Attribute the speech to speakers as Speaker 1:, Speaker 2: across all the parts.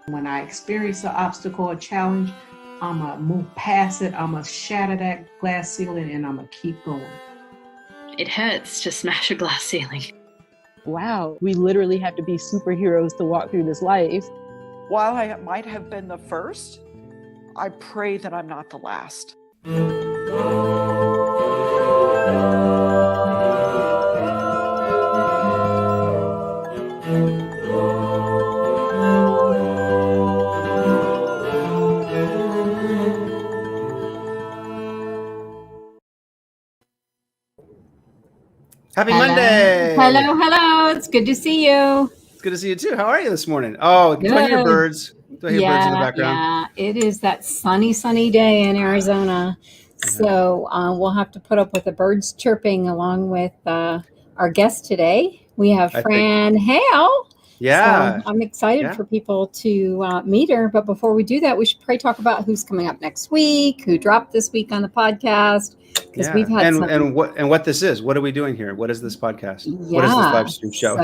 Speaker 1: When I experience an obstacle or challenge, I'm going to move past it. I'm going to shatter that glass ceiling and I'm going to keep going.
Speaker 2: It hurts to smash a glass ceiling.
Speaker 3: Wow, we literally have to be superheroes to walk through this life.
Speaker 4: While I might have been the first, I pray that I'm not the last.
Speaker 5: Happy Monday!
Speaker 6: Hello. It's good to see you.
Speaker 5: It's good to see you too. How are you this morning? Oh, do I hear birds? Do I hear birds in the background?
Speaker 6: Yeah, it is that sunny day in Arizona. So we'll have to put up with the birds chirping along with our guest today. We have Fran Hale.
Speaker 5: Yeah.
Speaker 6: So I'm excited for people to meet her. But before we do that, we should probably talk about who's coming up next week, who dropped this week on the podcast. Because we've had
Speaker 5: and what this is. What are we doing here? What is this podcast? What is this live stream show?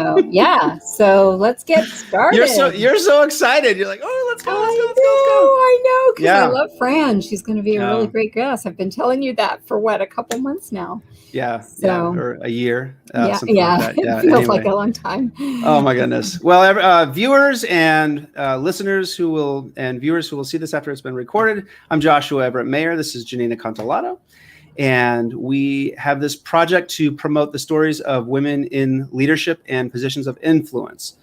Speaker 6: So let's get started.
Speaker 5: You're so excited. You're like, oh, let's go.
Speaker 6: I know. Because I love Fran. She's going to be a really great guest. I've been telling you that for a couple months now.
Speaker 5: Or a year.
Speaker 6: Like that. It feels like a long time.
Speaker 5: Oh my goodness. Well, viewers and listeners and viewers who will see this after it's been recorded. I'm Joshua Everett Mayer. This is Janina Contalato. And we have this project to promote the stories of women in leadership and positions of influence.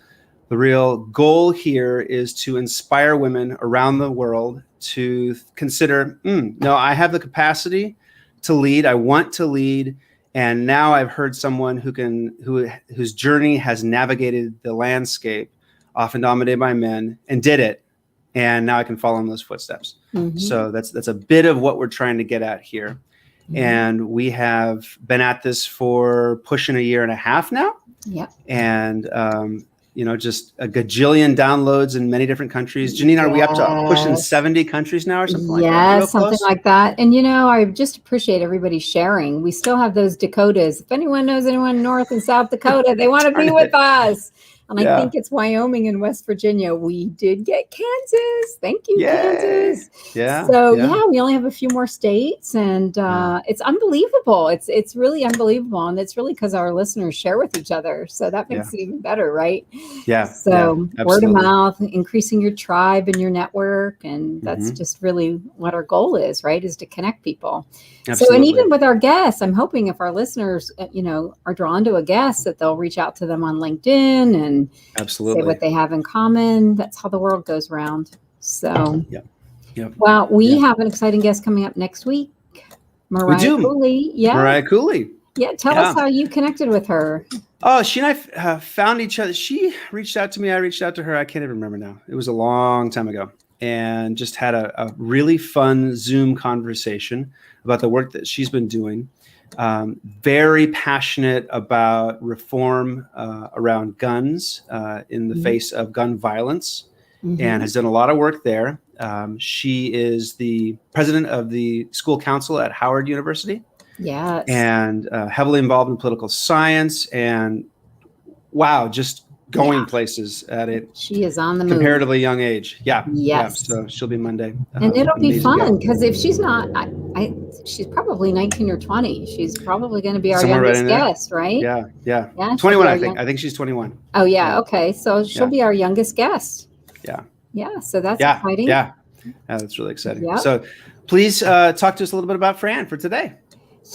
Speaker 5: The real goal here is to inspire women around the world to consider, no, I have the capacity to lead. I want to lead. And now I've heard someone whose journey has navigated the landscape, often dominated by men, and did it. And now I can follow in those footsteps. Mm-hmm. So that's a bit of what we're trying to get at here. And we have been at this for pushing a year and a half now.
Speaker 6: Yeah.
Speaker 5: And, just a gajillion downloads in many different countries. Janina, are we up to pushing 70 countries now or something like that?
Speaker 6: Yeah, something like that. And, I just appreciate everybody sharing. We still have those Dakotas. If anyone knows anyone North and South Dakota, they want to be with us. And I think it's Wyoming and West Virginia. We did get Kansas. Thank you, Kansas.
Speaker 5: Yeah.
Speaker 6: So we only have a few more states, and it's unbelievable. It's really unbelievable, and it's really because our listeners share with each other. So that makes it even better, right?
Speaker 5: Yeah.
Speaker 6: So word of mouth, increasing your tribe and your network, and that's just really what our goal is, right? Is to connect people. Absolutely. So, and even with our guests, I'm hoping if our listeners, are drawn to a guest, that they'll reach out to them on LinkedIn and say what they have in common. That's how the world goes around. So, well, we have an exciting guest coming up next week. Mariah Cooley. Yeah.
Speaker 5: Mariah Cooley.
Speaker 6: Yeah. Tell us how you connected with her.
Speaker 5: Oh, she and I found each other. She reached out to me. I reached out to her. I can't even remember now. It was a long time ago. And just had a really fun Zoom conversation about the work that she's been doing. Very passionate about reform around guns in the face of gun violence, and has done a lot of work there. She is the president of the school council at Howard University.
Speaker 6: Yes.
Speaker 5: And heavily involved in political science, and just going places at it.
Speaker 6: She is on the move.
Speaker 5: Comparatively young age. Yeah.
Speaker 6: Yes.
Speaker 5: Yeah, so she'll be Monday.
Speaker 6: And it'll be fun because if she's not, she's probably 19 or 20. She's probably going to be our youngest guest, right?
Speaker 5: Yeah. 21, I think. I think she's 21.
Speaker 6: Oh, yeah. Okay. So she'll be our youngest guest.
Speaker 5: Yeah.
Speaker 6: Yeah. So that's exciting.
Speaker 5: Yeah. That's really exciting. Yep. So please talk to us a little bit about Fran for today.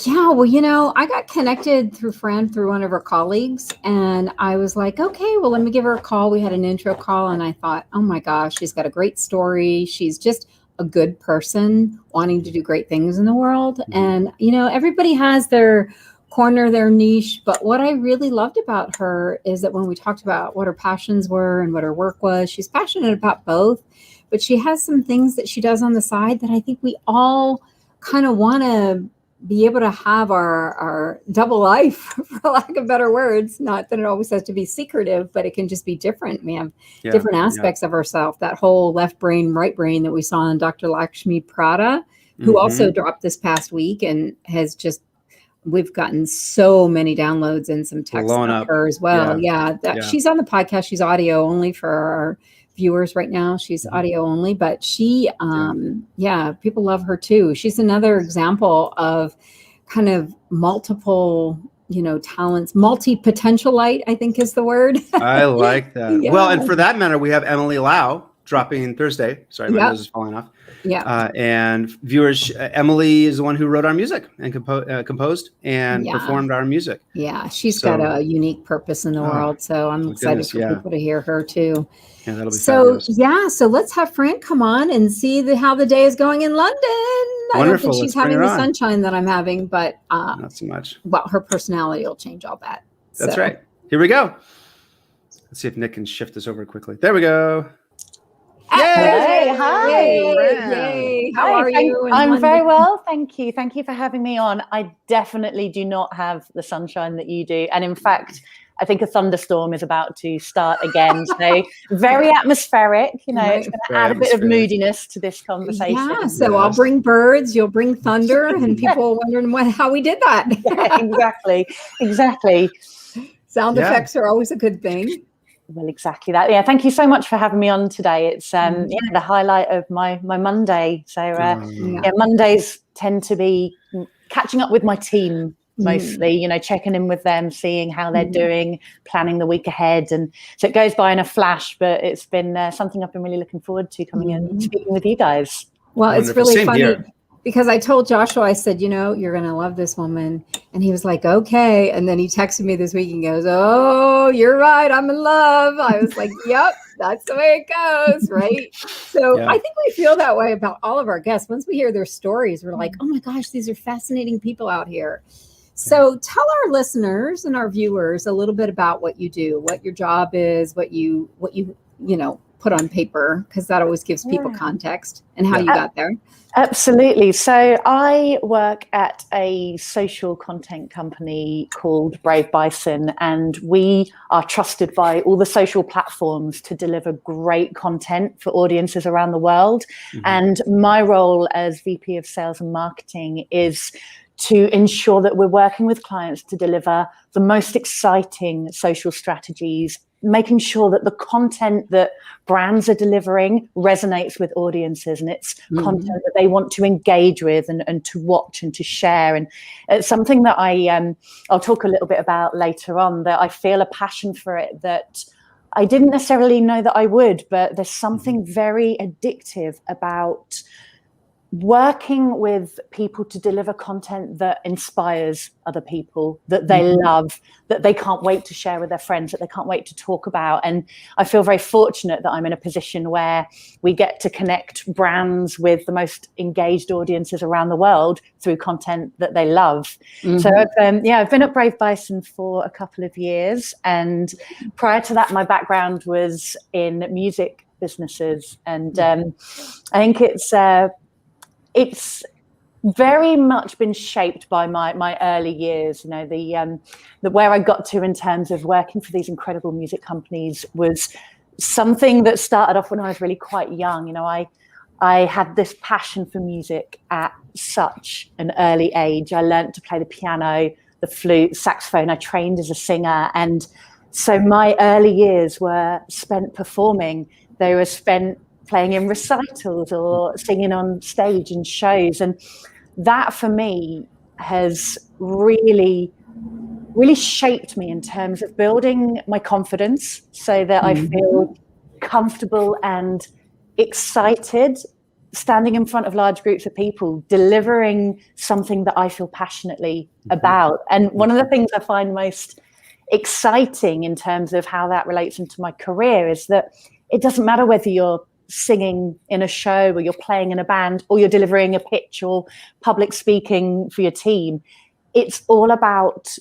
Speaker 6: Yeah, well, I got connected through Fran through one of her colleagues, and I was like, okay, well, let me give her a call. We had an intro call, and I thought, oh my gosh, she's got a great story. She's just a good person wanting to do great things in the world. And, everybody has their corner, their niche. But what I really loved about her is that when we talked about what her passions were and what her work was, she's passionate about both, but she has some things that she does on the side that I think we all kind of want to be able to have our double life, for lack of better words. Not that it always has to be secretive, but it can just be different. We have different aspects of ourselves. That whole left brain, right brain that we saw in Dr. Lakshmi Prada, who also dropped this past week and has just, we've gotten so many downloads and some texts on her as well. She's on the podcast. She's audio only for viewers right now. She's audio only, but she, people love her too. She's another example of kind of multiple, talents, multi-potentialite, I think is the word.
Speaker 5: I like that.
Speaker 6: Yeah.
Speaker 5: Well, and for that matter, we have Emily Lau dropping Thursday. Sorry, my nose is falling off.
Speaker 6: Yeah.
Speaker 5: And viewers, Emily is the one who wrote our music and composed and performed our music.
Speaker 6: Yeah, she's got a unique purpose in the world. So I'm excited for people to hear her too.
Speaker 5: Yeah, that'll be fabulous.
Speaker 6: So let's have Fran come on and see how the day is going in London.
Speaker 5: Wonderful.
Speaker 6: I don't think she's having the sunshine that I'm having, but
Speaker 5: not so much.
Speaker 6: Well, her personality will change all that.
Speaker 5: That's right. Here we go. Let's see if Nick can shift this over quickly. There we go.
Speaker 7: Yay! Hi.
Speaker 6: Yay. How are you?
Speaker 7: I'm very well, thank you. Thank you for having me on. I definitely do not have the sunshine that you do. And in fact, I think a thunderstorm is about to start again. So very atmospheric, it's going to add a bit of moodiness to this conversation.
Speaker 6: Yeah, so I'll bring birds, you'll bring thunder, and people wondering how we did that.
Speaker 7: Exactly.
Speaker 6: Sound effects are always a good thing.
Speaker 7: Well, exactly that. Yeah, thank you so much for having me on today. It's the highlight of my Monday. So Mondays tend to be catching up with my team mostly, checking in with them, seeing how they're doing, planning the week ahead. And so it goes by in a flash, but it's been something I've been really looking forward to coming in and speaking with you guys.
Speaker 6: Well,
Speaker 5: Wonderful.
Speaker 6: It's really
Speaker 5: Same
Speaker 6: funny.
Speaker 5: here.
Speaker 6: Because I told Joshua, I said, you're going to love this woman. And he was like, okay. And then he texted me this week and goes, oh, you're right. I'm in love. I was like, yep, that's the way it goes. Right. So I think we feel that way about all of our guests. Once we hear their stories, we're like, oh my gosh, these are fascinating people out here. So tell our listeners and our viewers a little bit about what you do, what your job is, what you put on paper, because that always gives people context and how you got there.
Speaker 7: Absolutely. So I work at a social content company called Brave Bison, and we are trusted by all the social platforms to deliver great content for audiences around the world. And my role as VP of Sales and Marketing is to ensure that we're working with clients to deliver the most exciting social strategies, making sure that the content that brands are delivering resonates with audiences, and it's content that they want to engage with and to watch and to share. And it's something that I'll talk a little bit about later on, that I feel a passion for it that I didn't necessarily know that I would, but there's something very addictive about working with people to deliver content that inspires other people, that they love, that they can't wait to share with their friends, that they can't wait to talk about. And I feel very fortunate that I'm in a position where we get to connect brands with the most engaged audiences around the world through content that they love. So I've been at Brave Bison for a couple of years, and prior to that, my background was in music businesses, and I think it's very much been shaped by my early years. The where I got to in terms of working for these incredible music companies was something that started off when I was really quite young. I had this passion for music at such an early age. I learned to play the piano, the flute, saxophone. I trained as a singer, and so my early years were spent performing. They were spent playing in recitals or singing on stage in shows. And that for me has really, really shaped me in terms of building my confidence so that I feel comfortable and excited standing in front of large groups of people, delivering something that I feel passionately about. And one of the things I find most exciting in terms of how that relates into my career is that it doesn't matter whether you're singing in a show or you're playing in a band or you're delivering a pitch or public speaking for your team. It's all about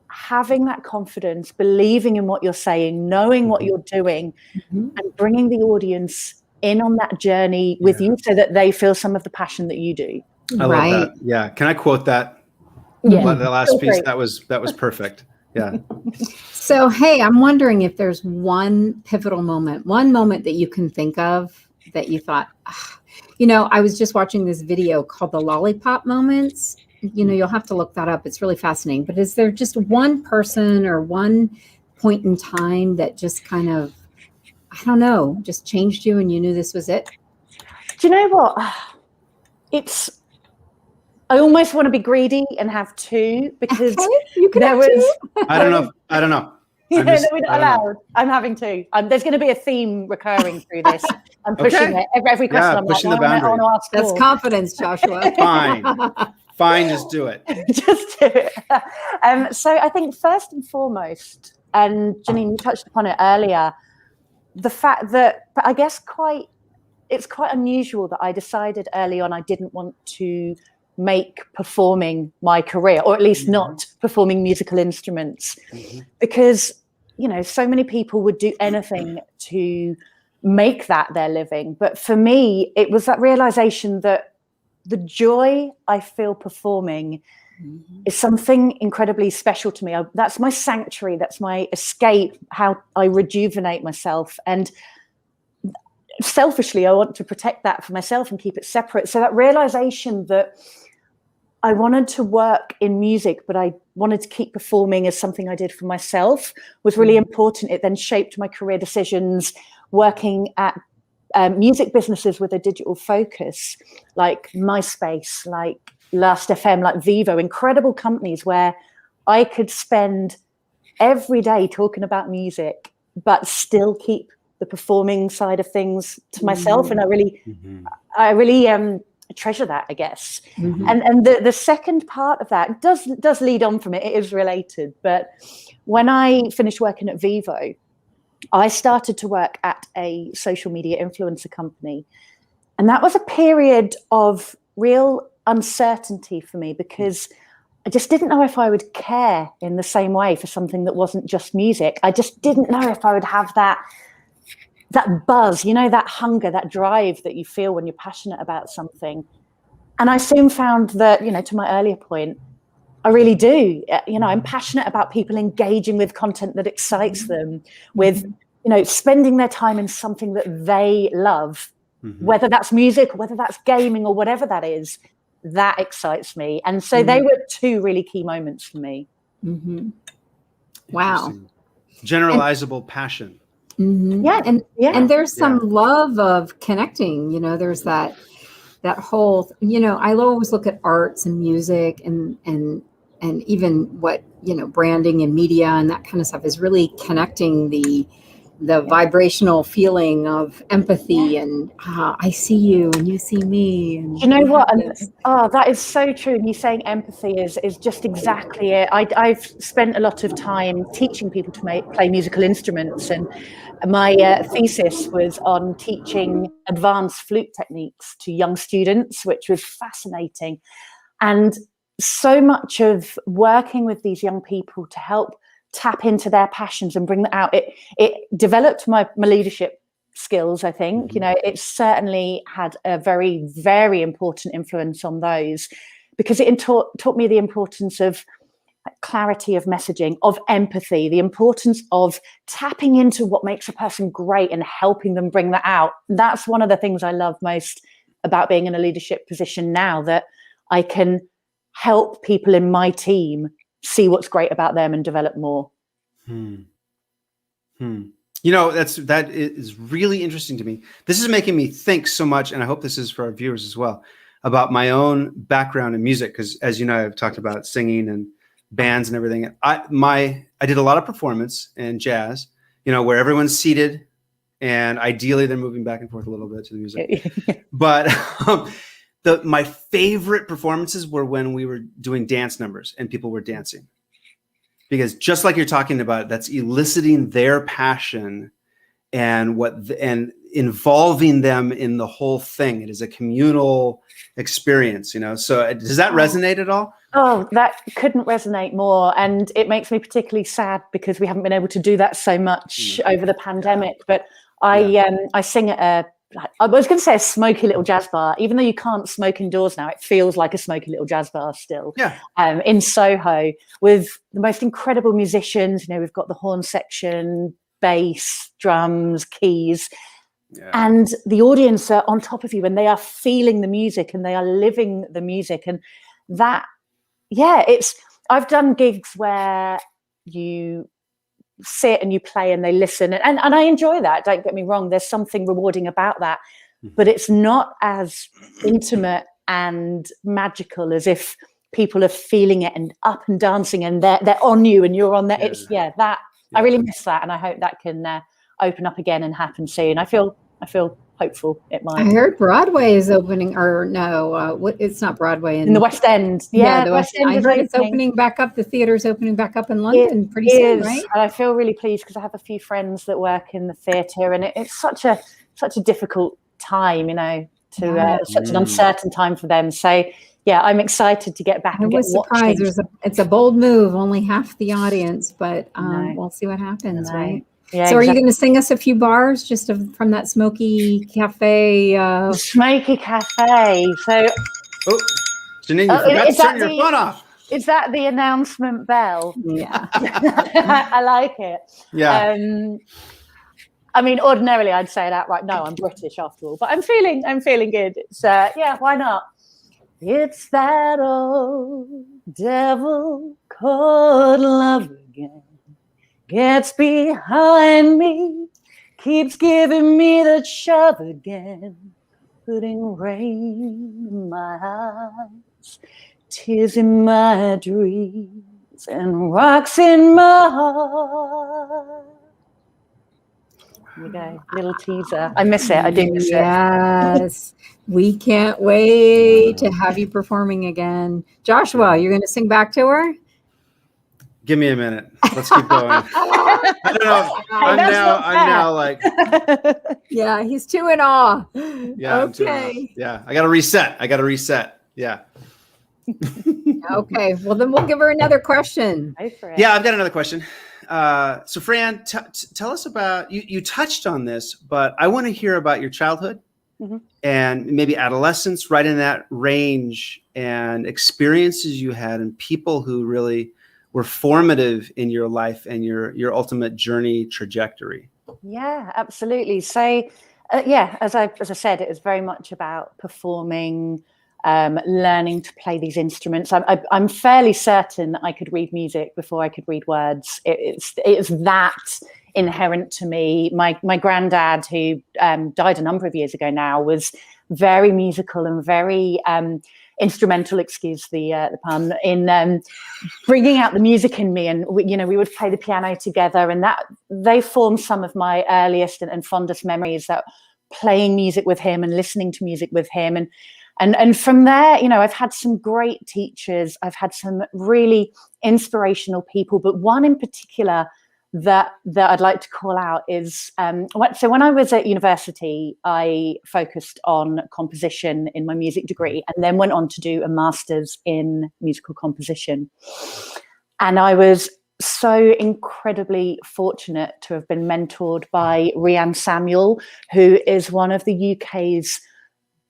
Speaker 7: having that confidence, believing in what you're saying, knowing what you're doing, and bringing the audience in on that journey with you so that they feel some of the passion that you do.
Speaker 5: I love that. Yeah. Can I quote that?
Speaker 7: Yeah.
Speaker 5: The last piece, that was perfect. Yeah.
Speaker 6: So, hey, I'm wondering if there's one pivotal moment, one moment that you can think of that you thought, I was just watching this video called the Lollipop Moments. You'll have to look that up. It's really fascinating. But is there just one person or one point in time that just kind of I don't know, just changed you and you knew this was it?
Speaker 7: Do you know what? I almost want to be greedy and have two, because
Speaker 6: Okay, you can
Speaker 7: there
Speaker 6: have
Speaker 7: was.
Speaker 6: two.
Speaker 5: I don't know. I'm
Speaker 7: No,
Speaker 5: just-
Speaker 7: we're not
Speaker 5: I don't know.
Speaker 7: allowed. I'm having two. There's going to be a theme recurring through this. I'm pushing
Speaker 5: Okay.
Speaker 7: it. Every question
Speaker 5: Yeah,
Speaker 7: I'm like,
Speaker 5: pushing the
Speaker 7: "Oh, I
Speaker 5: boundary.
Speaker 7: want to ask
Speaker 6: That's
Speaker 7: more."
Speaker 6: confidence, Joshua.
Speaker 5: Fine, just do it.
Speaker 7: Just do it. So I think first and foremost, and Janine, you touched upon it earlier, the fact that, but I guess it's quite unusual that I decided early on I didn't want to make performing my career, or at least not performing musical instruments, because, you know, so many people would do anything to make that their living. But for me, it was that realization that the joy I feel performing is something incredibly special to me. That's my sanctuary, that's my escape, how I rejuvenate myself. And selfishly, I want to protect that for myself and keep it separate. So that realization that I wanted to work in music, but I wanted to keep performing as something I did for myself was really important. It then shaped my career decisions, working at music businesses with a digital focus, like MySpace, like Last FM, like Vivo, incredible companies where I could spend every day talking about music, but still keep the performing side of things to myself. And I really treasure that, I guess. And the second part of that does lead on from it. It is related. But when I finished working at Vivo, I started to work at a social media influencer company. And that was a period of real uncertainty for me, because I just didn't know if I would care in the same way for something that wasn't just music. I just didn't know if I would have that buzz, you know, that hunger, that drive that you feel when you're passionate about something. And I soon found that, you know, to my earlier point, I really do. You know, I'm passionate about people engaging with content that excites them, with, you know, spending their time in something that they love, whether that's music, whether that's gaming, or whatever that is, that excites me. And so they were two really key moments for me.
Speaker 6: Wow.
Speaker 5: Generalizable passion.
Speaker 6: Yeah. And there's some love of connecting, you know, there's that whole, you know, I always look at arts and music and even what, you know, branding and media and that kind of stuff is really connecting the vibrational feeling of empathy and I see you and you see me. And
Speaker 7: you know what? That is so true. And you saying empathy is just exactly it. I've spent a lot of time teaching people to play musical instruments, and my thesis was on teaching advanced flute techniques to young students, which was fascinating. And so much of working with these young people to help tap into their passions and bring that out, it developed my leadership skills, I think. You know, it certainly had a very, very important influence on those, because it taught me the importance of clarity of messaging, of empathy, the importance of tapping into what makes a person great and helping them bring that out. That's one of the things I love most about being in a leadership position now, that I can help people in my team see what's great about them and develop more.
Speaker 5: You know, that is really interesting to me. This is making me think so much, and I hope this is for our viewers as well, about my own background in music. Because as you know, I've talked about singing and bands and everything. I did a lot of performance and jazz, you know, where everyone's seated and ideally they're moving back and forth a little bit to the music. But my favorite performances were when we were doing dance numbers and people were dancing. Because just like you're talking about, that's eliciting their passion and and involving them in the whole thing. It is a communal experience, you know. So does that resonate at all?
Speaker 7: Oh, that couldn't resonate more. And it makes me particularly sad because we haven't been able to do that so much over the pandemic. But I sing at I was going to say a smoky little jazz bar, even though you can't smoke indoors now, it feels like a smoky little jazz bar still. In Soho, with the most incredible musicians. You know, we've got the horn section, bass, drums, keys, and the audience are on top of you, and they are feeling the music and they are living the music. And that, I've done gigs where you sit and you play and they listen. And I enjoy that. Don't get me wrong. There's something rewarding about that. But it's not as intimate and magical as if people are feeling it and up and dancing and they're on you and you're on there. I really miss that. And I hope that can open up again and happen soon. I feel hopeful it might.
Speaker 6: I heard Broadway is opening, or no, it's not Broadway.
Speaker 7: In the West End. Yeah,
Speaker 6: the West End. I heard it's opening back up. The theater's opening back up in London pretty soon, right?
Speaker 7: And I feel really pleased because I have a few friends that work in the theatre, and it's such a difficult time, such an uncertain time for them. So yeah, I'm excited to get back. I was surprised.
Speaker 6: It's a bold move, only half the audience, but we'll see what happens, right? Yeah, so are you going to sing us a few bars just from that Smoky Cafe?
Speaker 7: Smoky Cafe. So,
Speaker 5: Janine, you forgot to turn your phone off.
Speaker 7: Is that the announcement bell?
Speaker 6: Yeah.
Speaker 7: I like it.
Speaker 5: Yeah.
Speaker 7: I mean, ordinarily I'd say that right. No, I'm British after all, but I'm feeling good. It's why not? It's that old devil called love again. Gets behind me, keeps giving me the shove again, putting rain in my eyes, tears in my dreams, and rocks in my heart. Here we go, little teaser. I miss it. I do miss it.
Speaker 6: Yes, we can't wait to have you performing again. Joshua, you're going to sing back to her?
Speaker 5: Give me a minute. Let's keep going. I don't know. I'm now like.
Speaker 6: Yeah, he's too in awe.
Speaker 5: Yeah.
Speaker 6: Okay.
Speaker 5: Yeah, I got to reset. Yeah.
Speaker 6: Okay. Well, then we'll give her another question.
Speaker 5: Yeah, I've got another question. So, Fran, tell us about you touched on this, but I want to hear about your childhood and maybe adolescence, right in that range, and experiences you had and people who really were formative in your life and your ultimate journey trajectory.
Speaker 7: Yeah, absolutely. So, as I said, it was very much about performing, learning to play these instruments. I'm fairly certain that I could read music before I could read words. It's that inherent to me. My granddad, who died a number of years ago now, was very musical and very instrumental, excuse the pun, in bringing out the music in me. And we would play the piano together, and that they formed some of my earliest and fondest memories, that playing music with him and listening to music with him. And from there, I've had some great teachers. I've had some really inspirational people, but one in particular that I'd like to call out is, so when I was at university, I focused on composition in my music degree, and then went on to do a master's in musical composition. And I was so incredibly fortunate to have been mentored by Rhiannon Samuel, who is one of the UK's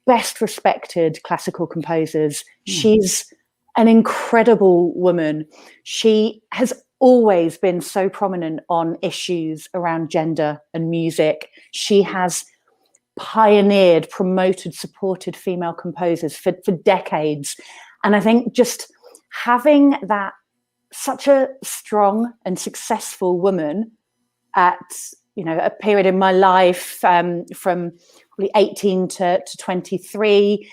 Speaker 7: best respected classical composers. She's an incredible woman. She has always been so prominent on issues around gender and music. She has pioneered, promoted, supported female composers for decades. And I think just having that, such a strong and successful woman at a period in my life, from probably 18 to 23,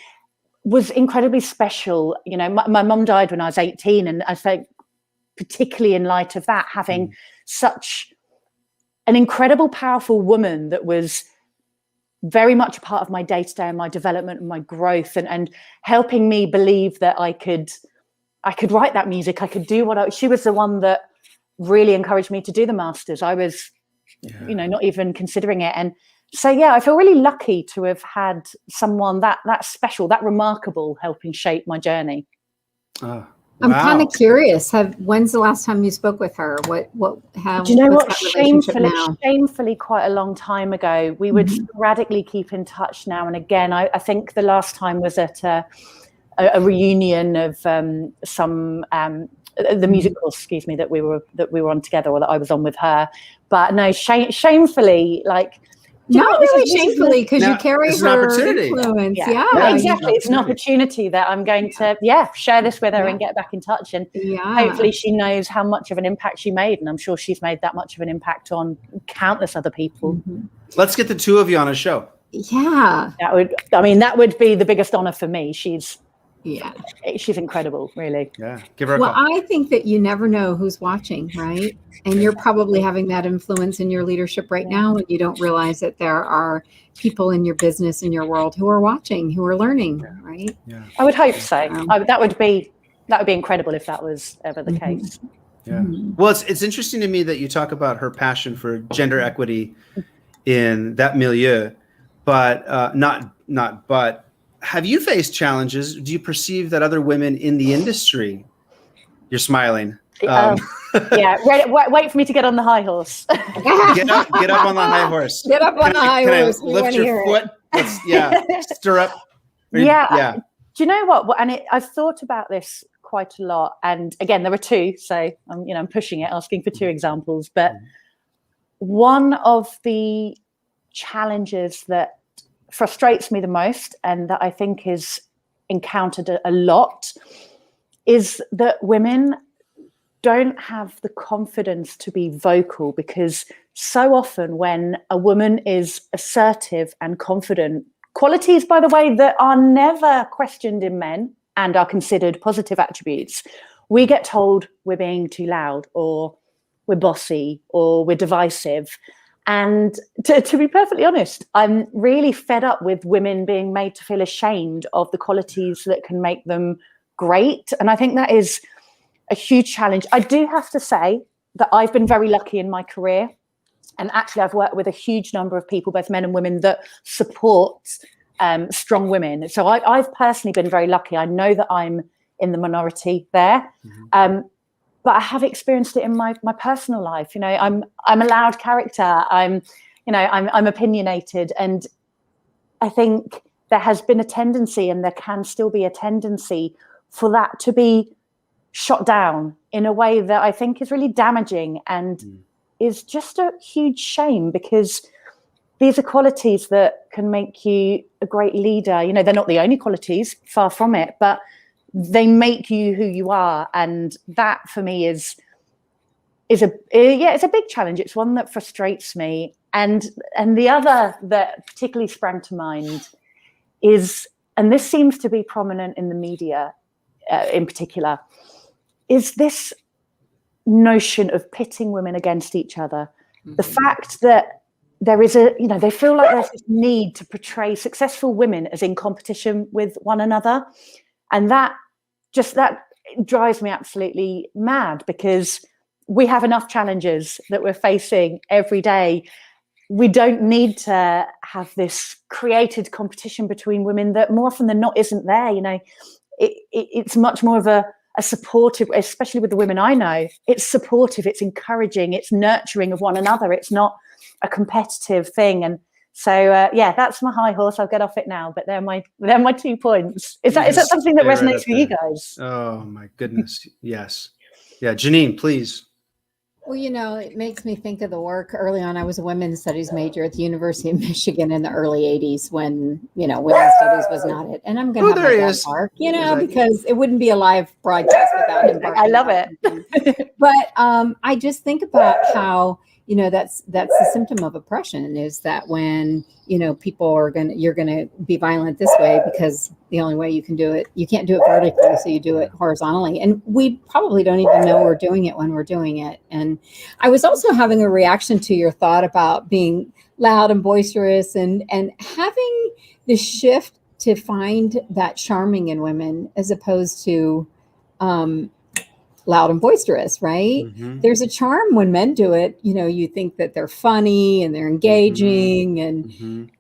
Speaker 7: was incredibly special. My mum died when I was 18, and I think particularly in light of that, having such an incredible, powerful woman that was very much a part of my day-to-day and my development and my growth, and helping me believe that I could write that music. I could do she was the one that really encouraged me to do the masters. I was, not even considering it. And so, I feel really lucky to have had someone that special, that remarkable, helping shape my journey.
Speaker 6: I'm kind of curious. When's the last time you spoke with her? How?
Speaker 7: Do you know what? Shamefully, quite a long time ago. We would sporadically keep in touch now and again. I think the last time was at a reunion of some the music course, excuse me, that we were on together, or that I was on with her. But no, shamefully, like
Speaker 6: Not
Speaker 7: this
Speaker 6: really
Speaker 7: is- this is
Speaker 6: shamefully, because you
Speaker 5: Now,
Speaker 6: carry
Speaker 5: it's an
Speaker 6: her
Speaker 5: opportunity.
Speaker 6: influence.
Speaker 7: Yeah,
Speaker 6: Yeah,
Speaker 7: exactly. It's an opportunity that I'm going to, share this with her and get back in touch. And hopefully she knows how much of an impact she made. And I'm sure she's made that much of an impact on countless other people.
Speaker 5: Let's get the two of you on a show.
Speaker 6: Yeah.
Speaker 7: That would be the biggest honor for me. She's incredible, really.
Speaker 5: Yeah. Give her a
Speaker 6: Well,
Speaker 5: call.
Speaker 6: I think that you never know who's watching, right? And you're probably having that influence in your leadership right now, and you don't realize that there are people in your business, in your world, who are watching, who are learning, right?
Speaker 5: Yeah.
Speaker 7: I would hope so. That would be incredible if that was ever the case.
Speaker 5: Yeah. Well, it's interesting to me that you talk about her passion for gender equity in that milieu, but but have you faced challenges? Do you perceive that other women in the industry? You're smiling.
Speaker 7: Wait for me to get on the high horse.
Speaker 5: Get up on the high horse.
Speaker 6: Get up on the high horse.
Speaker 5: Can I lift your foot? Stir up. Do
Speaker 7: you know what? And I've thought about this quite a lot. And again, there are two, so I'm pushing it, asking for two examples. But one of the challenges that frustrates me the most, and that I think is encountered a lot, is that women don't have the confidence to be vocal, because so often when a woman is assertive and confident, qualities, by the way, that are never questioned in men and are considered positive attributes, we get told we're being too loud, or we're bossy, or we're divisive. And to be perfectly honest, I'm really fed up with women being made to feel ashamed of the qualities that can make them great. And I think that is a huge challenge. I do have to say that I've been very lucky in my career. And actually, I've worked with a huge number of people, both men and women, that support strong women. So I've personally been very lucky. I know that I'm in the minority there. But I have experienced it in my personal life. I'm a loud character. I'm opinionated, and I think there has been a tendency, and there can still be a tendency, for that to be shot down in a way that I think is really damaging and is just a huge shame, because these are qualities that can make you a great leader. They're not the only qualities, far from it, but they make you who you are. And that for me is it's a big challenge. It's one that frustrates me. And the other that particularly sprang to mind is, and this seems to be prominent in the media in particular, is this notion of pitting women against each other. The fact that there is they feel like there's this need to portray successful women as in competition with one another. And that drives me absolutely mad, because we have enough challenges that we're facing every day. We don't need to have this created competition between women that more often than not isn't there. It's much more of a supportive, especially with the women I know, it's supportive, it's encouraging, it's nurturing of one another. It's not a competitive thing. And so, that's my high horse. I'll get off it now, but they're my 2 points. Is that something that resonates with you guys?
Speaker 5: Oh my goodness. Yes. Yeah. Janine, please.
Speaker 6: Well, it makes me think of the work early on. I was a women's studies major at the University of Michigan in the early 80s when, women's studies was not it. And I'm going to have my dad bark, because it wouldn't be a live broadcast without him barking.
Speaker 7: I love it.
Speaker 6: But I just think about how, that's the symptom of oppression, is that when, people you're going to be violent this way, because the only way you can do it, you can't do it vertically, so you do it horizontally. And we probably don't even know we're doing it when we're doing it. And I was also having a reaction to your thought about being loud and boisterous, and having the shift to find that charming in women as opposed to loud and boisterous, right? There's a charm when men do it. You think that they're funny and they're engaging and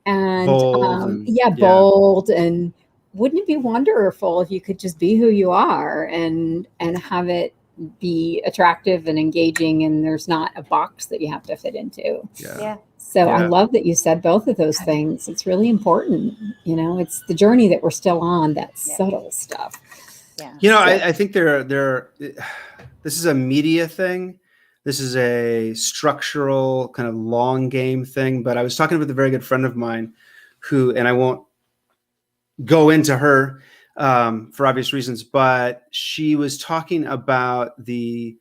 Speaker 6: bold. And wouldn't it be wonderful if you could just be who you are and have it be attractive and engaging, and there's not a box that you have to fit into. So I love that you said both of those things. It's really important. It's the journey that we're still on, that subtle stuff.
Speaker 5: I think this is a media thing, This is a structural kind of long game thing. But I was talking with a very good friend of mine who, and I won't go into her for obvious reasons, but she was talking about the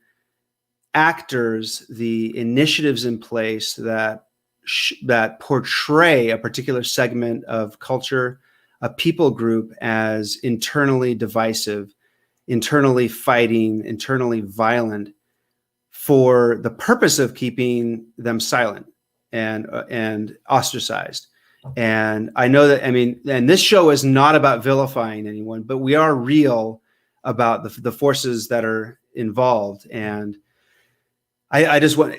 Speaker 5: actors, the initiatives in place that portray a particular segment of culture, a people group as internally divisive, internally fighting, internally violent, for the purpose of keeping them silent and ostracized. And I know that, I mean, and this show is not about vilifying anyone, but we are real about the forces that are involved. And I just want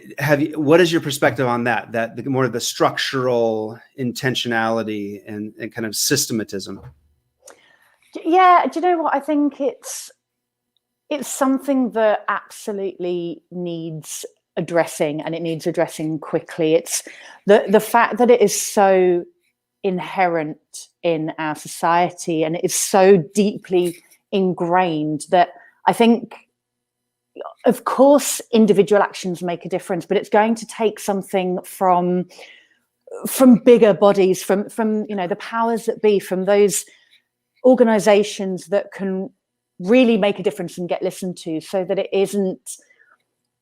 Speaker 5: what is your perspective on that the more of the structural intentionality and kind of systematism?
Speaker 7: Yeah, do you know what? I think it's something that absolutely needs addressing, and it needs addressing quickly. It's the fact that it is so inherent in our society, and it is so deeply ingrained that I think, of course, individual actions make a difference, but it's going to take something from bigger bodies, from the powers that be, from those organizations that can really make a difference and get listened to, so that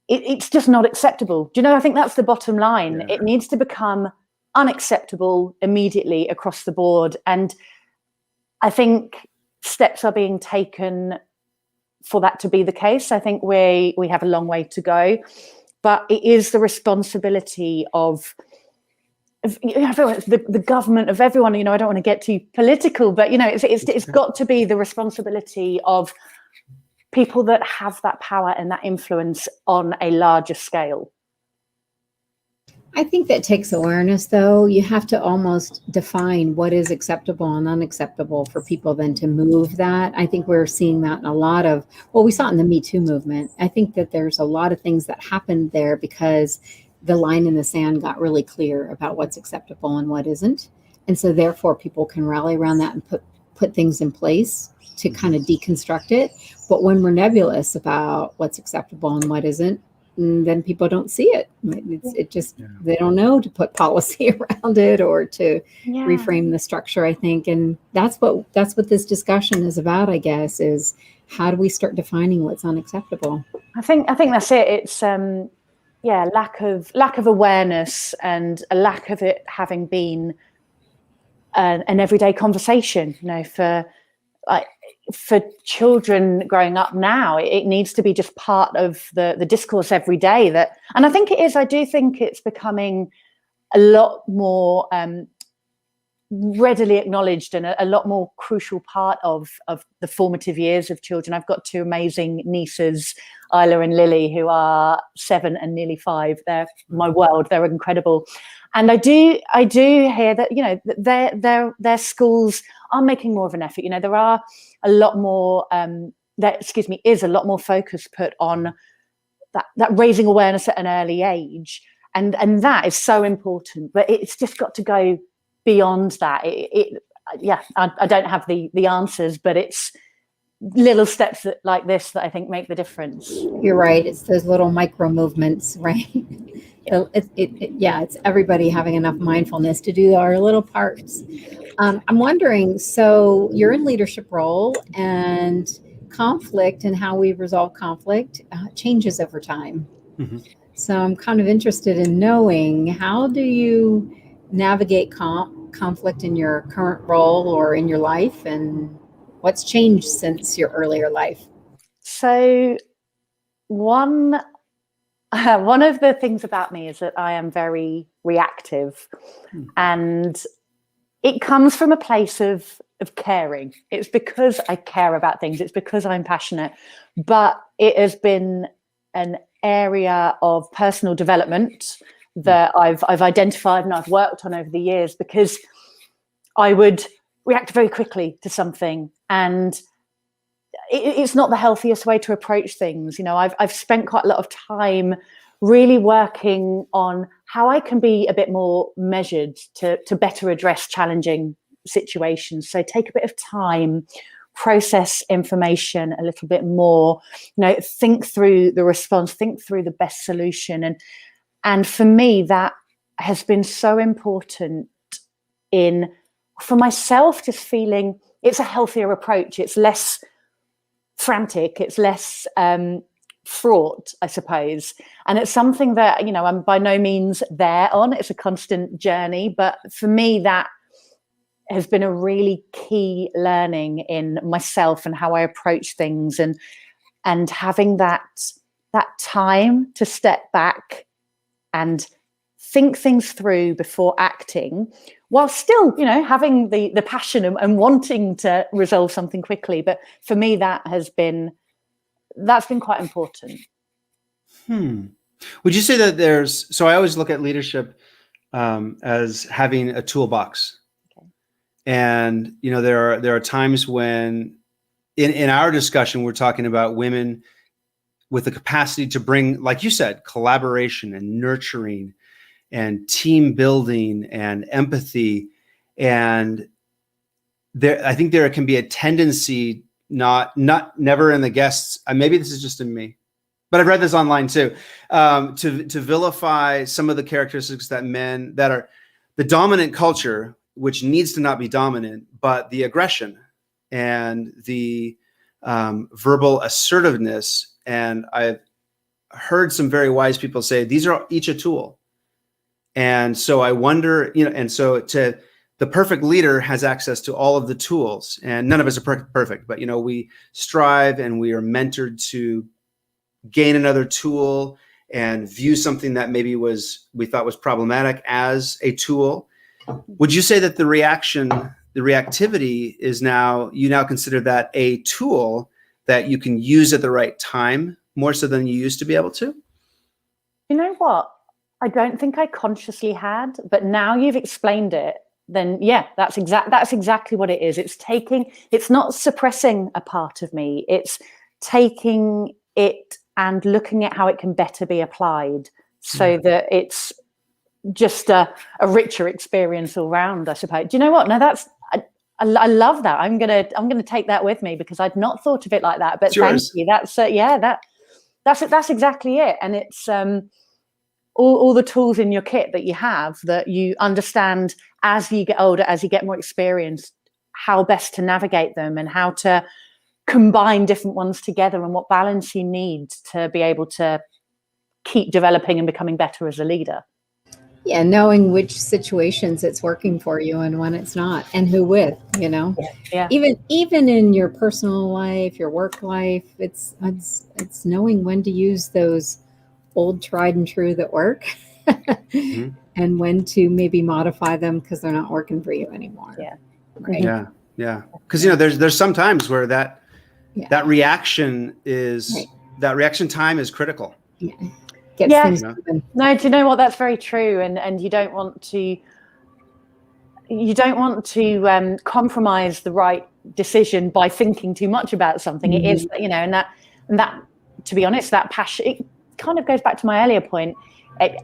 Speaker 7: it's just not acceptable. Do you know, I think that's the bottom line. Yeah. It needs to become unacceptable immediately across the board. And I think steps are being taken for that to be the case. I think we have a long way to go, but it is the responsibility of everyone, the government, of everyone. I don't want to get too political, but it's got to be the responsibility of people that have that power and that influence on a larger scale.
Speaker 6: I think that takes awareness, though. You have to almost define what is acceptable and unacceptable for people then to move that. I think we're seeing that in a lot of, we saw it in the Me Too movement. I think that there's a lot of things that happened there because the line in the sand got really clear about what's acceptable and what isn't. And so therefore people can rally around that and put things in place to kind of deconstruct it. But when we're nebulous about what's acceptable and what isn't, then people don't see it. They don't know to put policy around it or to reframe the structure, I think. And that's what this discussion is about, I guess, is how do we start defining what's unacceptable?
Speaker 7: I think that's it. It's lack of awareness and a lack of it having been an everyday conversation, for children growing up now. It needs to be just part of the discourse every day. And I think it is. I do think it's becoming a lot more readily acknowledged and a lot more crucial part of the formative years of children. I've got two amazing nieces, Isla and Lily, who are 7 and nearly 5. They're my world. They're incredible. And I do hear that, their schools are making more of an effort. There are a lot more, is a lot more focus put on that raising awareness at an early age. And that is so important, but it's just got to go beyond that. I don't have the answers, but it's little steps like this that I think make the difference.
Speaker 6: You're right. It's those little micro movements, right? It's everybody having enough mindfulness to do our little parts. I'm wondering, so you're in leadership role, and conflict and how we resolve conflict changes over time. Mm-hmm. So I'm kind of interested in knowing, how do you navigate conflict in your current role or in your life, and what's changed since your earlier life?
Speaker 7: So one of the things about me is that I am very reactive, and it comes from a place of caring. It's because I care about things. It's because I'm passionate, but it has been an area of personal development that I've identified and I've worked on over the years, because I would react very quickly to something, and it's not the healthiest way to approach things. I've spent quite a lot of time really working on how I can be a bit more measured to better address challenging situations. So take a bit of time, process information a little bit more, think through the response, think through the best solution. And for me, that has been so important for myself, just feeling it's a healthier approach. It's less frantic, it's less fraught, I suppose. And it's something that, I'm by no means there on. It's a constant journey. But for me, that has been a really key learning in myself and how I approach things, and having that time to step back and think things through before acting, while still, having the passion and wanting to resolve something quickly. But for me, that's been quite important.
Speaker 5: Would you say that so I always look at leadership as having a toolbox. Okay. And, there are times when in our discussion, we're talking about women with the capacity to bring, like you said, collaboration and nurturing and team building and empathy. And I think there can be a tendency, never in the guests, maybe this is just in me, but I've read this online too, to vilify some of the characteristics that men that are the dominant culture, which needs to not be dominant, but the aggression and the verbal assertiveness. And I've heard some very wise people say, these are each a tool. And so I wonder, and so the perfect leader has access to all of the tools, and none of us are perfect, but, we strive and we are mentored to gain another tool and view something that maybe we thought was problematic as a tool. Would you say that the reactivity is you now consider that a tool that you can use at the right time more so than you used to be able to?
Speaker 7: You know what? I don't think I consciously had, but now you've explained it, then yeah, that's exactly what it is. It's not suppressing a part of me. It's taking it and looking at how it can better be applied so that it's just a richer experience all round, I suppose. Do you know what? No, I love that. I'm gonna take that with me, because I'd not thought of it like that. But thank you. That's exactly it. And it's all the tools in your kit that you have, that you understand as you get older, as you get more experience, how best to navigate them and how to combine different ones together, and what balance you need to be able to keep developing and becoming better as a leader.
Speaker 6: Yeah, knowing which situations it's working for you and when it's not, and who with,
Speaker 7: Yeah.
Speaker 6: Even in your personal life, your work life, it's knowing when to use those old tried and true that work and when to maybe modify them because they're not working for you anymore.
Speaker 7: Yeah.
Speaker 6: Right.
Speaker 5: Yeah. Because there's some times where that reaction that reaction time is critical.
Speaker 6: Yeah. Gets things moving.
Speaker 7: No, do you know what? That's very true. And you don't want to compromise the right decision by thinking too much about something. It is, and that, to be honest, that passion, it kind of goes back to my earlier point.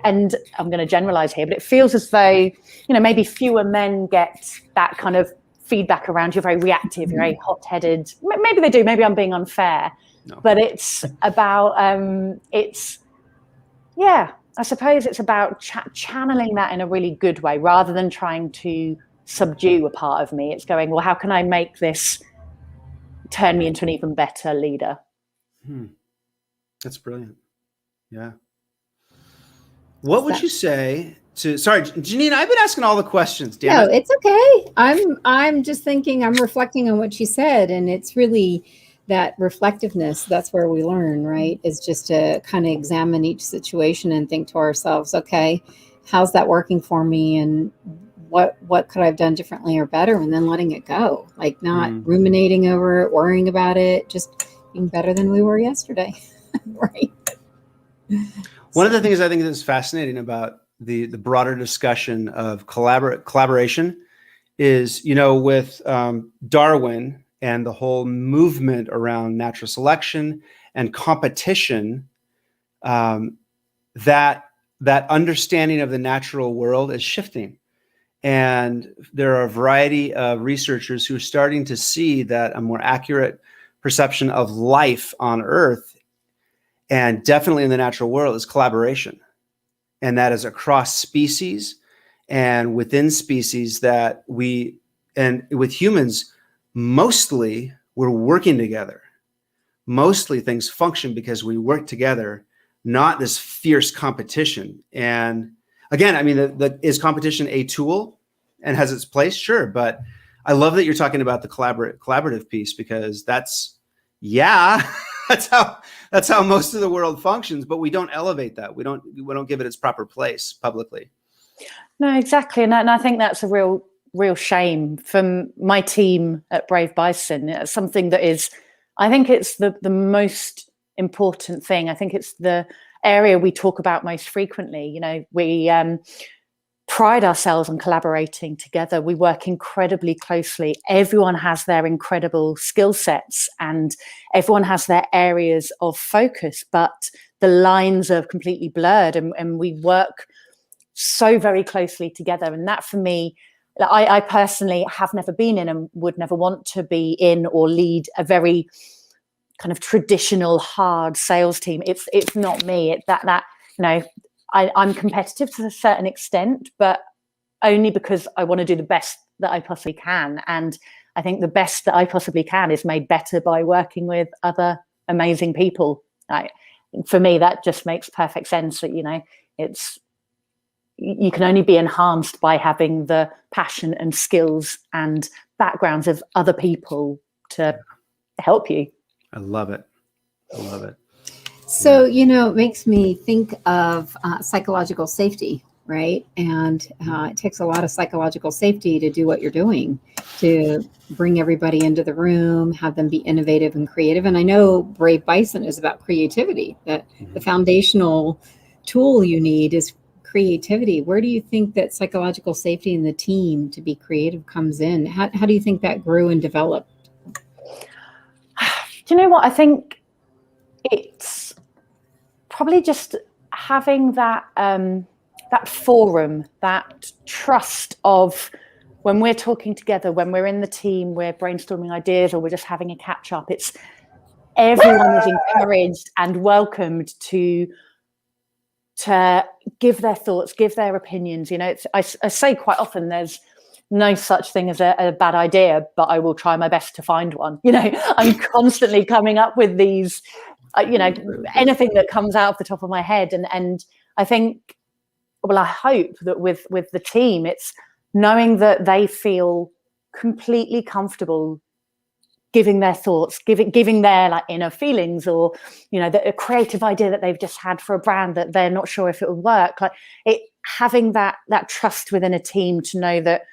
Speaker 7: And I'm going to generalize here, but it feels as though, maybe fewer men get that kind of feedback around. You're very reactive, you're very hot-headed. Maybe they do, maybe I'm being unfair, but it's about, I suppose it's about channeling that in a really good way, rather than trying to subdue a part of me. It's going, well, how can I make this turn me into an even better leader?
Speaker 5: That's brilliant. Yeah. What would you say to, sorry, Janine, I've been asking all the questions. Damn
Speaker 6: it. It's okay. I'm just thinking, I'm reflecting on what she said, and it's really that reflectiveness. That's where we learn, right? Is just to kind of examine each situation and think to ourselves, okay, how's that working for me? And what could I have done differently or better? And then letting it go, like not ruminating over it, worrying about it, just being better than we were yesterday. Right.
Speaker 5: One of the things I think is fascinating about the broader discussion of collaboration is, with Darwin and the whole movement around natural selection and competition, that understanding of the natural world is shifting. And there are a variety of researchers who are starting to see that a more accurate perception of life on Earth, and definitely in the natural world, is collaboration. And that is across species and within species, that and with humans, mostly we're working together. Mostly things function because we work together, not this fierce competition. And again, I mean, is competition a tool and has its place? Sure. But I love that you're talking about the collaborative piece, because that's how most of the world functions, but we don't elevate that. We don't give it its proper place publicly.
Speaker 7: No, exactly. And I think that's a real shame from my team at Brave Bison. It's something that is, I think it's the most important thing. I think it's the area we talk about most frequently. You know, we pride ourselves on collaborating together. We work incredibly closely. Everyone has their incredible skill sets and everyone has their areas of focus, but the lines are completely blurred, and we work so very closely together. And that, for me, I personally have never been in and would never want to be in or lead a very kind of traditional hard sales team. It's not me. It's that you know, I'm competitive to a certain extent, but only because I want to do the best that I possibly can. And I think the best that I possibly can is made better by working with other amazing people. For me, that just makes perfect sense. That, you know, you can only be enhanced by having the passion and skills and backgrounds of other people to help you.
Speaker 5: I love it. I love it.
Speaker 6: So, you know, it makes me think of psychological safety, right? And it takes a lot of psychological safety to do what you're doing, to bring everybody into the room, have them be innovative and creative. And I know Brave Bison is about creativity, that the foundational tool you need is creativity. Where do you think that psychological safety in the team to be creative comes in? How do you think that grew and developed?
Speaker 7: Do you know what? I think it's probably just having that that forum, that trust of when we're talking together, when we're in the team, we're brainstorming ideas or we're just having a catch up. It's everyone is encouraged and welcomed to give their thoughts, give their opinions. You know, I say quite often there's no such thing as a bad idea, but I will try my best to find one. You know, I'm constantly coming up with these, you know, anything that comes out of the top of my head. And I think, well, I hope that with the team, it's knowing that they feel completely comfortable giving their thoughts, giving their like inner feelings, or, you know, a creative idea that they've just had for a brand that they're not sure if it would work. Like having that trust within a team to know that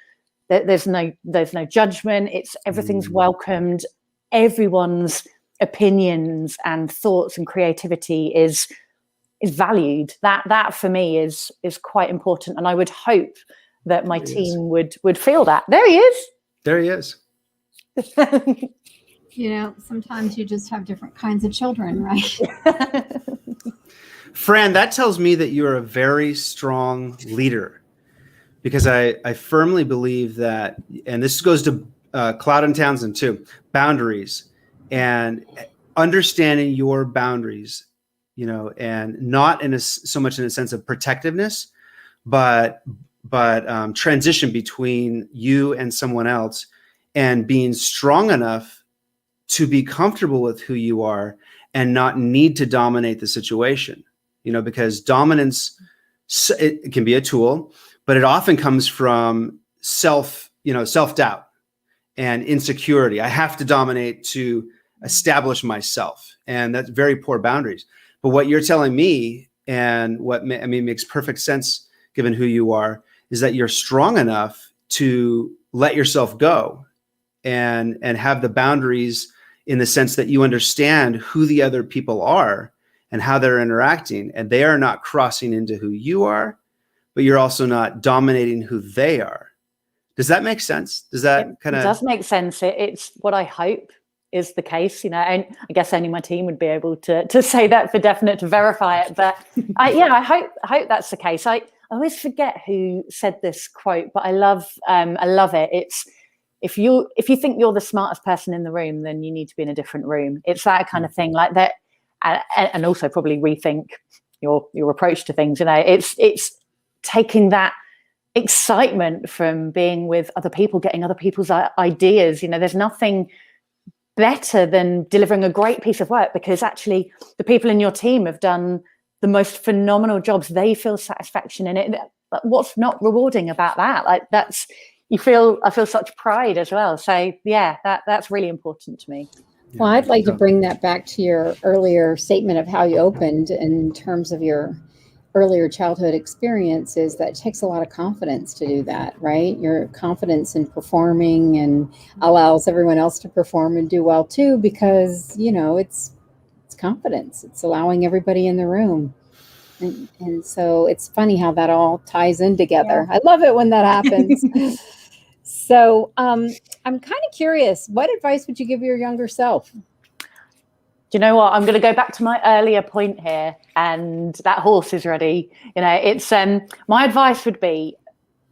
Speaker 7: there's no judgment. Everything's welcomed. Everyone's opinions and thoughts and creativity is valued. That for me is quite important, and I would hope that my team would feel that. There he is.
Speaker 6: You know, sometimes you just have different kinds of children, right?
Speaker 5: Fran, that tells me that you're a very strong leader, because I firmly believe that, and this goes to Cloud and Townsend too, boundaries and understanding your boundaries, you know, and not so much in a sense of protectiveness, but transition between you and someone else, and being strong enough to be comfortable with who you are and not need to dominate the situation, you know, because dominance, it can be a tool, but it often comes from self-doubt and insecurity. I have to dominate to establish myself, and that's very poor boundaries. But what you're telling me, and makes perfect sense given who you are, is that you're strong enough to let yourself go and have the boundaries, in the sense that you understand who the other people are and how they're interacting, and they are not crossing into who you are, but you're also not dominating who they are. Does that make sense? Does that kind of... It
Speaker 7: does make sense. It's what I hope is the case, you know, and I guess only my team would be able to say that for definite, to verify it. But I hope that's the case. I always forget who said this quote, but I love it. It's if you think you're the smartest person in the room, then you need to be in a different room. It's that kind of thing, like that, and also probably rethink your approach to things. It's taking that excitement from being with other people, getting other people's ideas. There's nothing better than delivering a great piece of work, because actually the people in your team have done the most phenomenal jobs. They feel satisfaction in it. What's not rewarding about that? Like I feel such pride as well. So yeah, that's really important to me.
Speaker 6: Well, I'd like to bring that back to your earlier statement of how you opened in terms of your earlier childhood experiences. That takes a lot of confidence to do that, right? Your confidence in performing and allows everyone else to perform and do well too, because it's confidence. It's allowing everybody in the room. And so it's funny how that all ties in together. Yeah. I love it when that happens. So I'm kind of curious, what advice would you give your younger self?
Speaker 7: Do you know what? I'm going to go back to my earlier point here, and that horse is ready. It's my advice would be,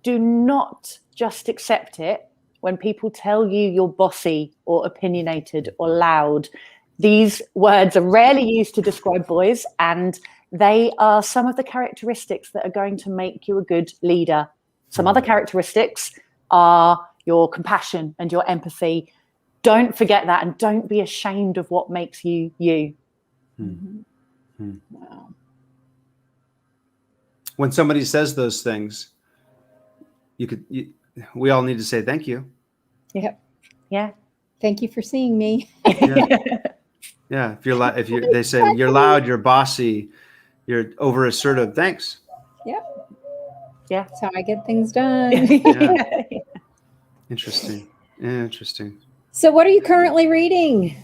Speaker 7: do not just accept it when people tell you you're bossy or opinionated or loud. These words are rarely used to describe boys, and they are some of the characteristics that are going to make you a good leader. Some other characteristics are your compassion and your empathy. Don't forget that, and don't be ashamed of what makes you you.
Speaker 6: Wow.
Speaker 5: When somebody says those things, we all need to say thank you.
Speaker 6: Yep.
Speaker 7: Yeah.
Speaker 6: Thank you for seeing me.
Speaker 5: Yeah. They say you're loud, you're bossy, you're over assertive. Thanks.
Speaker 6: Yep.
Speaker 7: Yeah.
Speaker 6: That's how I get things done.
Speaker 5: Yeah. Interesting. So
Speaker 6: what are you currently reading?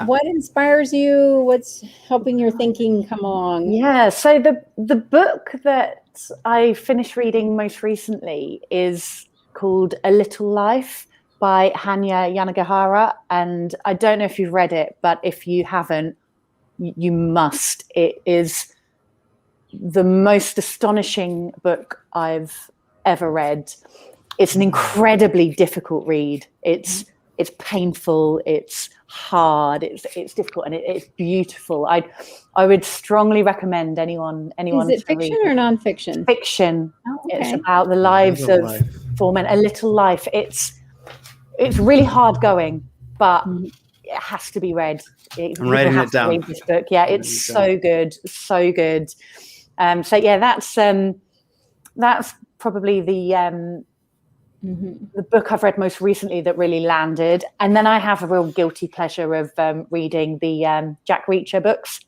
Speaker 6: What inspires you? What's helping your thinking come along?
Speaker 7: Yeah, so the book that I finished reading most recently is called A Little Life by Hanya Yanagihara. And I don't know if you've read it, but if you haven't, you must. It is the most astonishing book I've ever read. It's an incredibly difficult read. It's painful, it's hard, it's difficult, and it's beautiful. I would strongly recommend anyone. Is
Speaker 6: it fiction or nonfiction?
Speaker 7: Fiction.
Speaker 6: Oh, okay.
Speaker 7: It's about the lives of 4 men. A Little Life. It's really hard going, but it has to be read.
Speaker 5: I'm writing it down.
Speaker 7: Read this book. Yeah, it's so good, so good. So yeah, that's probably the book I've read most recently that really landed. And then I have a real guilty pleasure of reading the Jack Reacher books.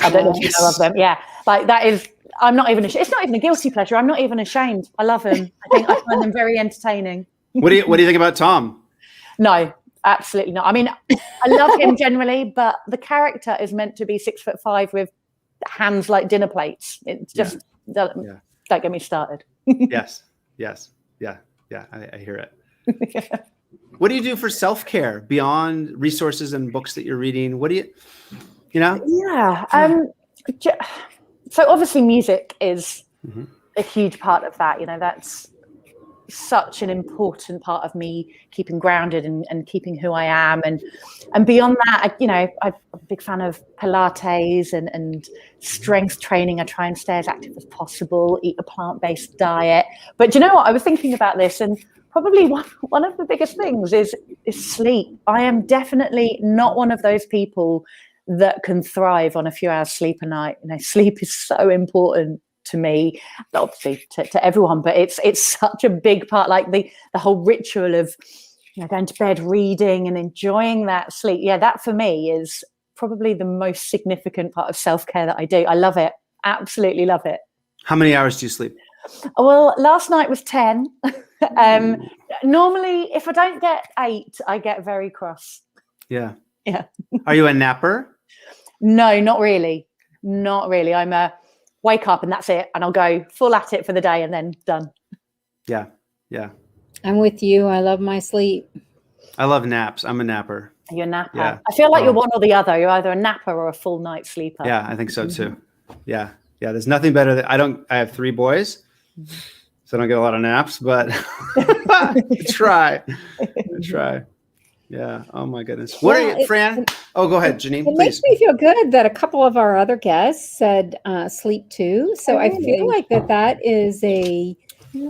Speaker 7: I don't know if you know of them. Yeah, like that is. I'm not even. It's not even a guilty pleasure. I'm not even ashamed. I love them. I find them very entertaining.
Speaker 5: What do you think about Tom?
Speaker 7: No, absolutely not. I mean, I love him generally, but the character is meant to be 6'5" with hands like dinner plates. It's just don't get me started.
Speaker 5: Yes. Yeah, I hear it. What do you do for self-care beyond resources and books that you're reading? What do you know?
Speaker 7: Yeah. So obviously music is a huge part of that. That's such an important part of me keeping grounded and keeping who I am. And beyond that, I'm a big fan of Pilates and strength training. I try and stay as active as possible, eat a plant-based diet. But do you know what? I was thinking about this, and probably one of the biggest things is sleep. I am definitely not one of those people that can thrive on a few hours sleep a night. Sleep is so important to me, obviously to everyone, but it's such a big part, like the whole ritual of going to bed, reading and enjoying that sleep. Yeah, that for me is probably the most significant part of self-care that I do. I love it. Absolutely love it.
Speaker 5: How many hours do you sleep?
Speaker 7: Well, last night was 10. Normally, if I don't get 8, I get very cross.
Speaker 5: Yeah.
Speaker 7: Are
Speaker 5: you a napper?
Speaker 7: No, not really. I'm a wake up and that's it, and I'll go full at it for the day and then done.
Speaker 5: Yeah.
Speaker 6: I'm with you. I love my sleep.
Speaker 5: I love naps. I'm a napper.
Speaker 7: You're a napper.
Speaker 5: Yeah.
Speaker 7: I feel like you're one or the other. You're either a napper or a full night sleeper.
Speaker 5: Yeah, I think so too. Yeah. There's nothing better than I have 3 boys, So I don't get a lot of naps, but try. Yeah. Oh my goodness. What are you, Fran? Oh, go ahead, Janine,
Speaker 6: It
Speaker 5: please.
Speaker 6: makes me feel good that a couple of our other guests said sleep too. So I feel like that is a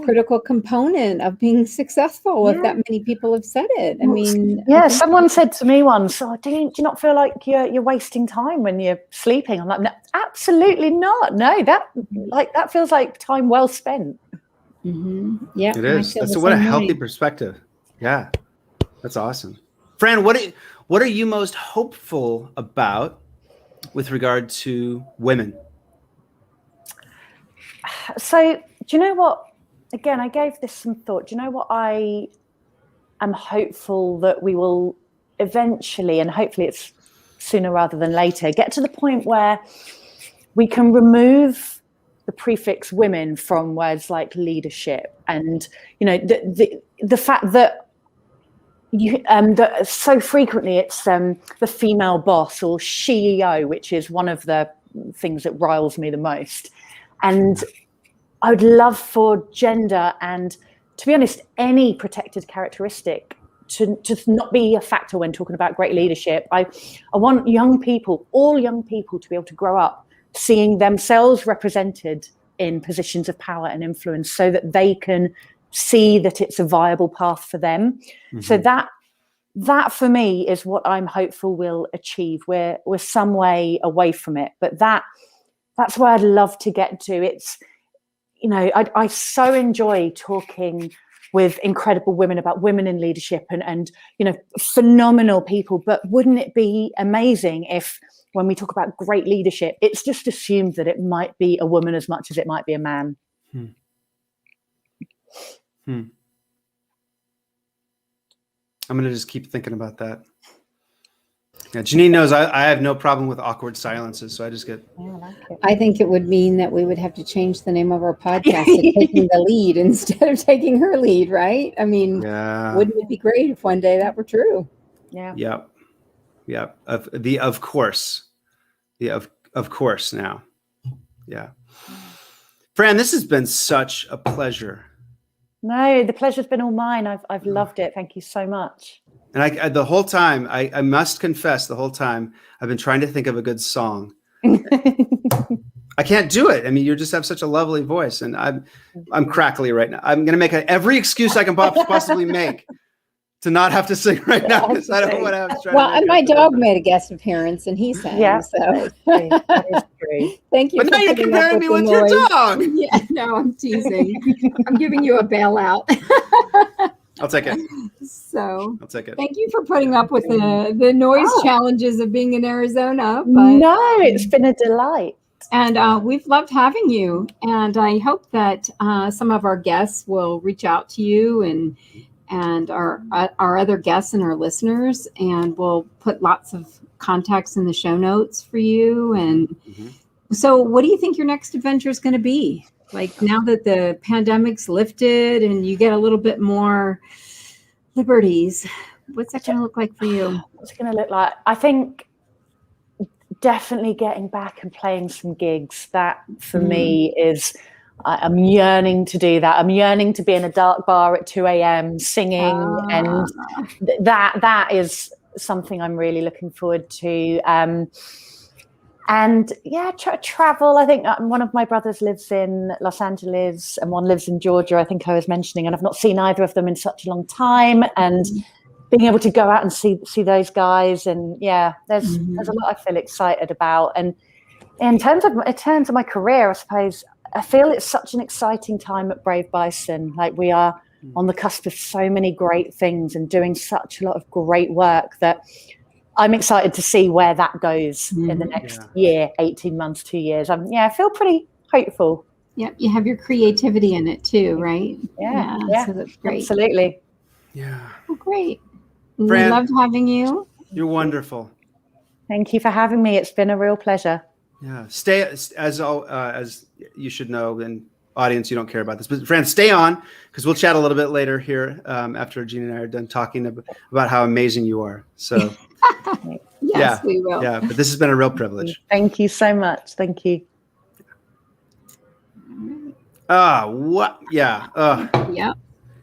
Speaker 6: critical component of being successful if that many people have said it. I mean,
Speaker 7: yeah, someone said to me once, "Oh, do you not feel like you're wasting time when you're sleeping?" I'm like, "No, absolutely not. No, that feels like time well spent."
Speaker 6: Yeah,
Speaker 5: It is. That's what a healthy perspective. Yeah, that's awesome. Fran, what are you most hopeful about with regard to women?
Speaker 7: So, do you know what? Again, I gave this some thought. Do you know what I am hopeful that we will eventually, and hopefully it's sooner rather than later, get to the point where we can remove the prefix women from words like leadership, and the fact that that so frequently it's the female boss or CEO, which is one of the things that riles me the most. And I would love for gender and, to be honest, any protected characteristic to not be a factor when talking about great leadership. I want all young people, to be able to grow up seeing themselves represented in positions of power and influence, so that they can see that it's a viable path for them. So that for me is what I'm hopeful we'll achieve. We're some way away from it, but that's where I'd love to get to. It's, I so enjoy talking with incredible women about women in leadership and phenomenal people. But wouldn't it be amazing if, when we talk about great leadership, it's just assumed that it might be a woman as much as it might be a man?
Speaker 5: I'm going to just keep thinking about that. Yeah, Janine knows I have no problem with awkward silences, so I just get.
Speaker 6: I think it would mean that we would have to change the name of our podcast to Taking the Lead instead of Taking Her Lead, right? I mean, wouldn't it be great if one day that were true?
Speaker 7: Yeah.
Speaker 5: Yep. Of course now. Yeah. Fran, this has been such a pleasure.
Speaker 7: No, the pleasure's been all mine. I've loved it. Thank you so much.
Speaker 5: And I the whole time, I must confess, the whole time I've been trying to think of a good song. I can't do it. I mean, you just have such a lovely voice, and I'm crackly right now. I'm going to make every excuse I can possibly make to not have to sing right now, because I don't know what I was trying to
Speaker 6: and my dog made a guest appearance, and he sang.
Speaker 7: Yeah,
Speaker 6: so
Speaker 7: that is true.
Speaker 6: Thank you.
Speaker 5: But now you're comparing me with your dog.
Speaker 6: Yeah, no, I'm teasing. I'm giving you a bailout.
Speaker 5: I'll take it.
Speaker 6: So
Speaker 5: I'll take it.
Speaker 6: Thank you for putting up with the noise challenges of being in Arizona.
Speaker 7: No, it's been a delight.
Speaker 6: And we've loved having you. And I hope that some of our guests will reach out to you and our other guests and our listeners. And we'll put lots of contacts in the show notes for you. And so what do you think your next adventure is going to be? Like, now that the pandemic's lifted and you get a little bit more liberties, what's that going to look like for you?
Speaker 7: What's it going to look like? I think definitely getting back and playing some gigs. That for me is, I'm yearning to do that. I'm yearning to be in a dark bar at 2 a.m. singing. And that is something I'm really looking forward to. And yeah, travel. I think one of my brothers lives in Los Angeles and one lives in Georgia, I think I was mentioning, and I've not seen either of them in such a long time. And being able to go out and see those guys, and there's a lot I feel excited about. And in terms of my career, I suppose I feel it's such an exciting time at Brave Bison. Like, we are on the cusp of so many great things and doing such a lot of great work that I'm excited to see where that goes in the next year, 18 months, 2 years. I feel pretty hopeful.
Speaker 6: Yep, you have your creativity in it too, right?
Speaker 7: Yeah.
Speaker 6: So that's great.
Speaker 7: Absolutely.
Speaker 6: Yeah. Well, great.
Speaker 5: Fran,
Speaker 6: we loved having you.
Speaker 5: You're wonderful.
Speaker 7: Thank you for having me. It's been a real pleasure.
Speaker 5: Yeah. Stay, as you should know, and audience, you don't care about this, but Fran, stay on, because we'll chat a little bit later here after Jean and I are done talking about how amazing you are. So.
Speaker 6: Yes, we will.
Speaker 5: Yeah, but this has been a real privilege.
Speaker 7: Thank you so much. Thank you.
Speaker 5: What? Yeah.
Speaker 6: Yep.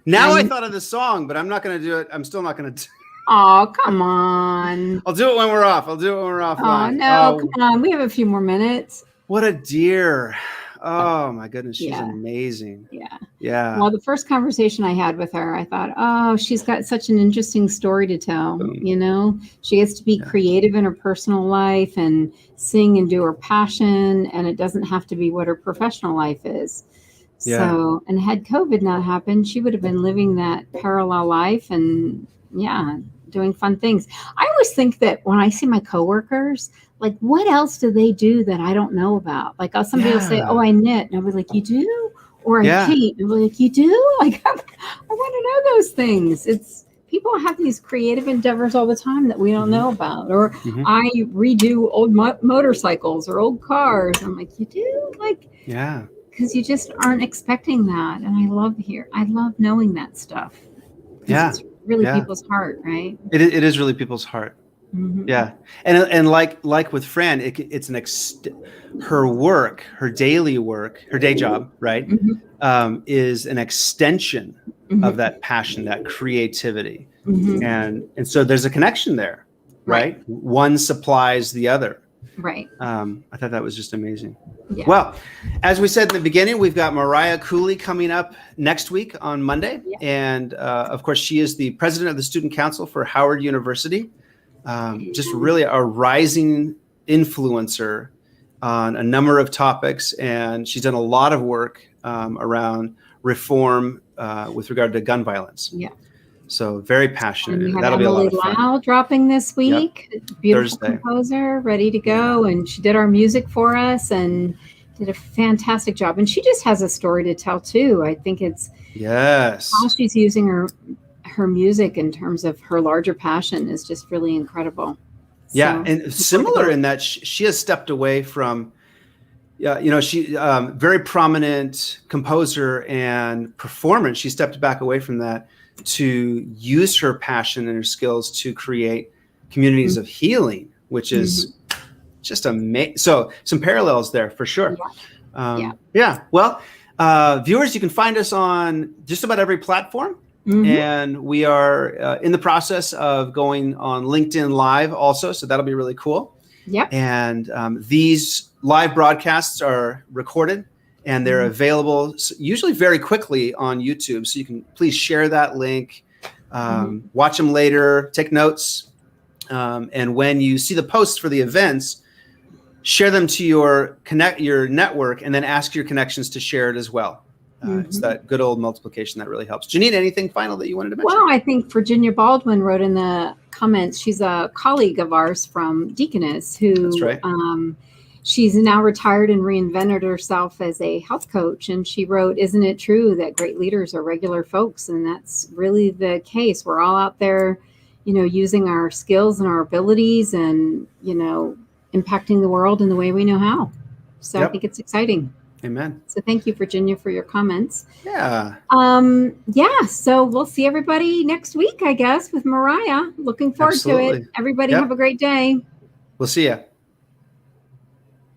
Speaker 5: Now I thought of the song, but I'm not going to do it. I'm still not going to.
Speaker 6: Oh, come on.
Speaker 5: I'll do it when we're off. I'll do it when we're
Speaker 6: Oh,
Speaker 5: offline.
Speaker 6: no, come on. We have a few more minutes.
Speaker 5: What a dear. Oh, my goodness. She's
Speaker 6: Yeah.
Speaker 5: amazing.
Speaker 6: Yeah.
Speaker 5: Yeah.
Speaker 6: Well, the first conversation I had with her, I thought, oh, she's got such an interesting story to tell. You know, she gets to be creative in her personal life and sing and do her passion, and it doesn't have to be what her professional life is.
Speaker 5: Yeah.
Speaker 6: So, and had COVID not happened, she would have been living that parallel life and doing fun things. I always think that when I see my coworkers, like, what else do they do that I don't know about? Like, somebody will say, oh, I knit. And I'll be like, you do? Or I paint. And I'll be like, you do? Like, I want to know those things. People have these creative endeavors all the time that we don't know about. Or I redo old motorcycles or old cars. I'm like, you do? Like,
Speaker 5: yeah.
Speaker 6: Because you just aren't expecting that. And I love knowing that stuff.
Speaker 5: Yeah.
Speaker 6: It's really people's heart, right?
Speaker 5: It is really people's heart. Yeah. And like with Fran, it's her work, her daily work, her day job, right? Is an extension of that passion, that creativity. And so there's a connection there, right? One supplies the other. Right. I thought that was just amazing. Yeah. Well, as we said in the beginning, we've got Mariah Cooley coming up next week on Monday. Yeah. And of course, she is the president of the Student Council for Howard University. Just really a rising influencer on a number of topics. And she's done a lot of work around reform with regard to gun violence. Yeah. So very passionate.
Speaker 6: And we have
Speaker 5: That'll
Speaker 6: Emily
Speaker 5: be a lot of fun.
Speaker 6: Lau dropping this week. Yep. Beautiful
Speaker 5: Thursday.
Speaker 6: Composer, ready to go. And she did our music for us and did a fantastic job. And she just has a story to tell too. I think it's how she's using her music in terms of her larger passion is just really incredible.
Speaker 5: Yeah, and similar in that she has stepped away from, she very prominent composer and performer. She stepped back away from that to use her passion and her skills to create communities of healing, which is just amazing. So some parallels there for sure. Yeah. Well, viewers, you can find us on just about every platform. And we are in the process of going on LinkedIn Live also. So that'll be really cool. Yep. And these live broadcasts are recorded and they're available usually very quickly on YouTube. So you can please share that link, watch them later, take notes. And when you see the posts for the events, share them to your network and then ask your connections to share it as well. It's that good old multiplication that really helps. Janine, anything final that you wanted to mention? Well,
Speaker 6: I think Virginia Baldwin wrote in the comments, she's a colleague of ours from Deaconess who she's now retired and reinvented herself as a health coach. And she wrote, isn't it true that great leaders are regular folks? And that's really the case. We're all out there, using our skills and our abilities and, impacting the world in the way we know how. So I think it's exciting.
Speaker 5: Amen.
Speaker 6: So thank you, Virginia, for your comments.
Speaker 5: Yeah.
Speaker 6: So we'll see everybody next week, I guess, with Mariah. Looking forward to it. Everybody have a great day.
Speaker 5: We'll see you.